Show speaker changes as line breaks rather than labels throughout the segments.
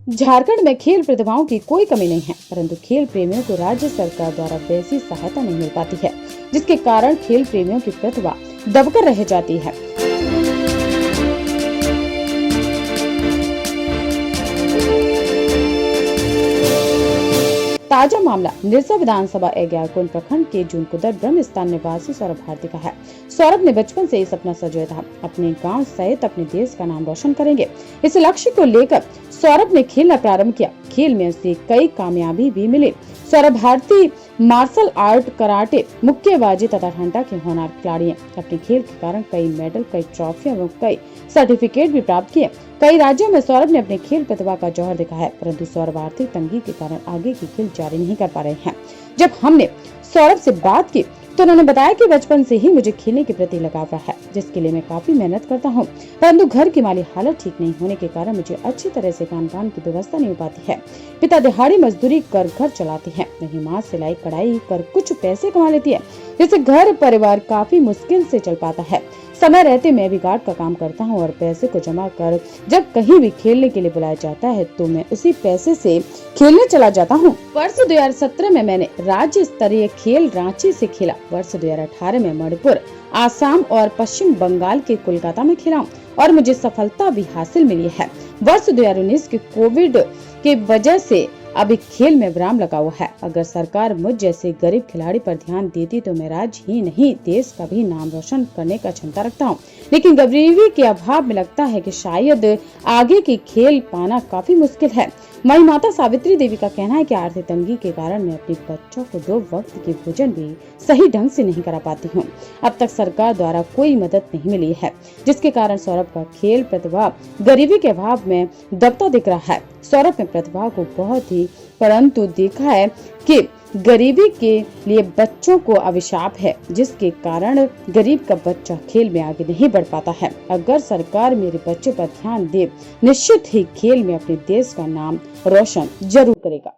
झारखंड में खेल प्रतिभाओं की कोई कमी नहीं है, परंतु खेल प्रेमियों को राज्य सरकार द्वारा वैसी सहायता नहीं मिल पाती है, जिसके कारण खेल प्रेमियों की प्रतिभा दबकर रह जाती है। ताजा मामला निरसा विधानसभा 11 कुंड प्रखंड के जूनकुदर ब्रह्मस्थान निवासी सौरभ भारती का है। सौरभ ने बचपन से ही सपना सजाया था, अपने गांव सहित अपने देश का नाम रोशन करेंगे। इस लक्ष्य को लेकर सौरभ ने खेलना प्रारंभ किया। खेल में उसे कई कामयाबी भी मिली। Saurabh Bharti martial art, karate, मुक्केबाजी तथा ठंडा के होनहार खिलाड़ी हैं। अपने खेल के कारण कई मेडल, कई ट्रॉफियां एवं कई सर्टिफिकेट भी प्राप्त किए। कई राज्यों में सौरभ ने अपने खेल प्रतिभा का जौहर दिखा है, परंतु सौरभ आर्थिक तंगी के कारण आगे की खेल जारी नहीं कर पा रहे हैं। जब हमने सौरभ से बात की तो उन्होंने बताया कि बचपन से ही मुझे खेलने के प्रति लगाव रहा है, जिसके लिए मैं काफी मेहनत करता हूं, परंतु घर की माली हालत ठीक नहीं होने के कारण मुझे अच्छी तरह से खान पान की व्यवस्था नहीं हो पाती है। पिता दिहाड़ी मजदूरी कर घर चलाती है, वहीं माँ सिलाई कढ़ाई कर कुछ पैसे कमा लेती है, जिससे घर परिवार काफी मुश्किल से चल पाता है। समय रहते मैं भी गार्ड का काम करता हूं और पैसे को जमा कर जब कहीं भी खेलने के लिए बुलाया जाता है तो मैं उसी पैसे से खेलने चला जाता हूं। वर्ष 2017 में मैंने राज्य स्तरीय खेल रांची से खेला। वर्ष 2018 में मणिपुर, आसाम और पश्चिम बंगाल के कोलकाता में खेला और मुझे सफलता भी हासिल मिली है। वर्ष 2019 के कोविड के वजह से अभी खेल में विराम लगा हुआ है। अगर सरकार मुझ जैसे गरीब खिलाड़ी पर ध्यान देती तो मैं राज्य ही नहीं देश का भी नाम रोशन करने का क्षमता रखता हूँ, लेकिन गरीबी के अभाव में लगता है कि शायद आगे की खेल पाना काफी मुश्किल है। वहीं माता सावित्री देवी का कहना है कि आर्थिक तंगी के कारण मैं अपने बच्चों को 2 वक्त की भोजन भी सही ढंग से नहीं करा पाती हूँ। अब तक सरकार द्वारा कोई मदद नहीं मिली है, जिसके कारण सौरभ का खेल प्रतिभा गरीबी के अभाव में दबता दिख रहा है। सौरभ में प्रतिभा को बहुत ही, परंतु देखा है कि गरीबी के लिए बच्चों को अभिशाप है, जिसके कारण गरीब का बच्चा खेल में आगे नहीं बढ़ पाता है। अगर सरकार मेरे बच्चे पर ध्यान दे, निश्चित ही खेल में अपने देश का नाम रोशन जरूर करेगा।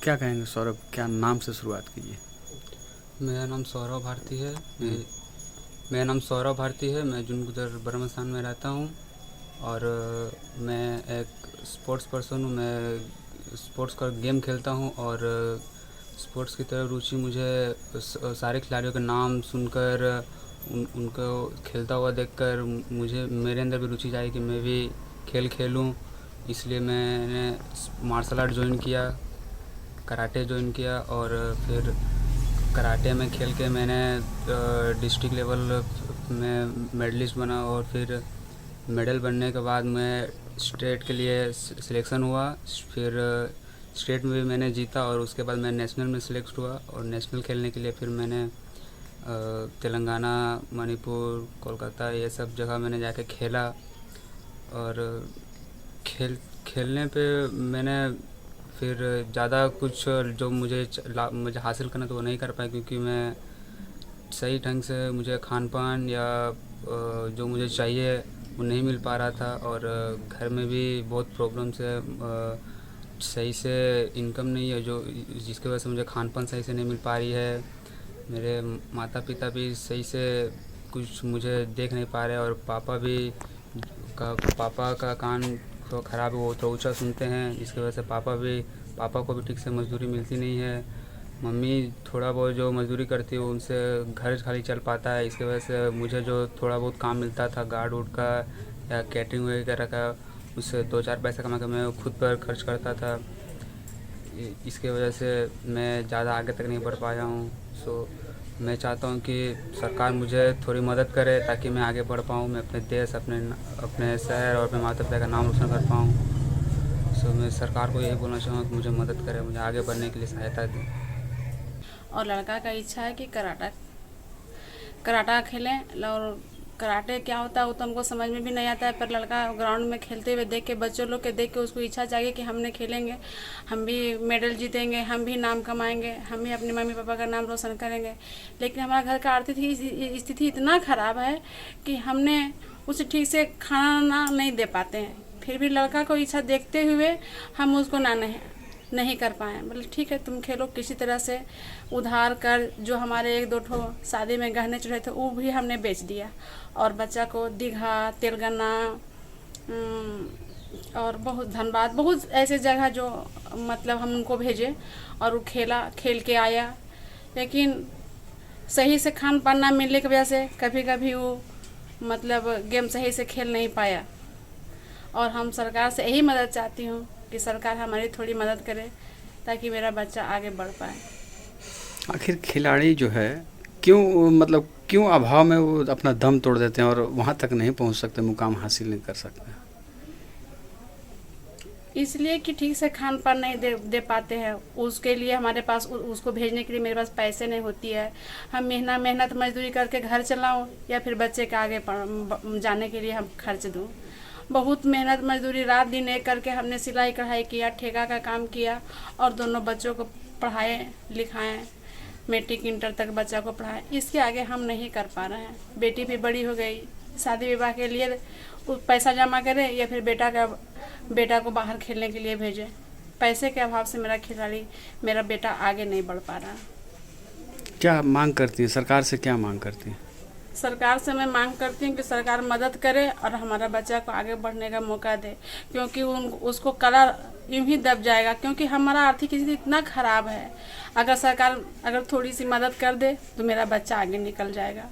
क्या कहेंगे सौरभ, क्या नाम से शुरुआत कीजिए?
मेरा नाम सौरभ भारती है। मैं जूनकुदर ब्रह्मस्थान में रहता हूँ और मैं एक स्पोर्ट्स पर्सन हूँ। मैं स्पोर्ट्स का गेम खेलता हूँ और स्पोर्ट्स की तरफ रुचि मुझे सारे खिलाड़ियों के नाम सुनकर उनको खेलता हुआ देखकर मुझे मेरे अंदर भी रुचि जागी कि मैं भी खेल खेलूँ। इसलिए मैंने मार्शल आर्ट ज्वाइन किया, कराटे ज्वाइन किया और फिर कराटे में खेल के मैंने डिस्ट्रिक्ट लेवल में मेडलिस्ट बना और फिर मेडल बनने के बाद मैं स्टेट के लिए सिलेक्शन हुआ। फिर स्टेट में भी मैंने जीता और उसके बाद मैं नेशनल में सिलेक्ट हुआ और नेशनल खेलने के लिए फिर मैंने तेलंगाना, मणिपुर, कोलकाता ये सब जगह मैंने जाके खेला। और खेलने पे मैंने फिर ज़्यादा कुछ जो मुझे हासिल करना तो वो नहीं कर पाया, क्योंकि मैं सही ढंग से मुझे खान पान या जो मुझे चाहिए वो नहीं मिल पा रहा था और घर में भी बहुत प्रॉब्लम्स है। सही से इनकम नहीं है जो जिसकी वजह से मुझे खान पान सही से नहीं मिल पा रही है। मेरे माता पिता भी सही से कुछ मुझे देख नहीं पा रहे और पापा का कान तो ख़राब है, वो तो ऊँचा सुनते हैं, जिसकी वजह से पापा भी पापा को भी ठीक से मजदूरी मिलती नहीं है। मम्मी थोड़ा बहुत जो मजदूरी करती है उनसे घर खाली चल पाता है। इसकी वजह से मुझे जो थोड़ा बहुत काम मिलता था गार्ड उड़ का या कैटरिंग वगैरह का, उससे 2-4 पैसे कमा के मैं खुद पर खर्च करता था। इसकी वजह से मैं ज़्यादा आगे तक नहीं बढ़ पाया हूँ। सो मैं चाहता हूँ कि सरकार मुझे थोड़ी मदद करे ताकि मैं आगे बढ़ पाऊँ, मैं अपने देश, अपने शहर और अपने माता पिता का नाम रोशन कर पाऊँ। सो मैं सरकार को यही बोलना चाहूँगा कि मुझे मदद करे, मुझे आगे बढ़ने के लिए सहायता दें।
और लड़का का इच्छा है कि कराटा खेलें। और कराटे क्या होता है वो तो हमको समझ में भी नहीं आता है, पर लड़का ग्राउंड में खेलते हुए देख के, बच्चों लोग के देख के उसको इच्छा जागे कि हमने खेलेंगे, हम भी मेडल जीतेंगे, हम भी नाम कमाएंगे, हम भी अपने मम्मी पापा का नाम रोशन करेंगे। लेकिन हमारा घर का आर्थिक स्थिति इतना ख़राब है कि हमने उसे ठीक से खाना नहीं दे पाते हैं। फिर भी लड़का को इच्छा देखते हुए हम उसको नहीं कर पाए। मतलब ठीक है तुम खेलो, किसी तरह से उधार कर जो हमारे 1-2 ठो शादी में गहने चढ़े थे वो भी हमने बेच दिया, और बच्चा को दीघा, तेलंगाना और बहुत धनबाद, बहुत ऐसे जगह जो मतलब हम उनको भेजे और वो खेल के आया। लेकिन सही से खान पान ना मिलने की वजह से कभी कभी वो मतलब गेम सही से खेल नहीं पाया। और हम सरकार से यही मदद चाहती हूँ कि सरकार हमारी थोड़ी मदद करे ताकि मेरा बच्चा आगे बढ़ पाए।
आखिर खिलाड़ी जो है क्यों अभाव में वो अपना दम तोड़ देते हैं और वहाँ तक नहीं पहुँच सकते, मुकाम हासिल नहीं कर सकते?
इसलिए कि ठीक से खान पान नहीं दे पाते हैं। उसके लिए हमारे पास उसको भेजने के लिए मेरे पास पैसे नहीं होती है। हम मेहनत मजदूरी करके घर चलाऊं या फिर बच्चे के आगे जाने के लिए हम खर्च दूं। बहुत मेहनत मजदूरी रात दिन एक करके हमने सिलाई कढ़ाई किया, ठेका का काम किया और दोनों बच्चों को पढ़ाए लिखाएं, मैट्रिक इंटर तक बच्चा को पढ़ाएं। इसके आगे हम नहीं कर पा रहे हैं। बेटी भी बड़ी हो गई, शादी विवाह के लिए पैसा जमा करें या फिर बेटा को बाहर खेलने के लिए भेजें। पैसे के अभाव से मेरा बेटा आगे नहीं बढ़ पा रहा।
क्या मांग करती हैं सरकार से, क्या मांग करती हैं?
सरकार से मैं मांग करती हूँ कि सरकार मदद करे और हमारा बच्चा को आगे बढ़ने का मौका दे, क्योंकि उसको कला यूं ही दब जाएगा, क्योंकि हमारा आर्थिक स्थिति इतना ख़राब है। अगर सरकार थोड़ी सी मदद कर दे तो मेरा बच्चा आगे निकल जाएगा।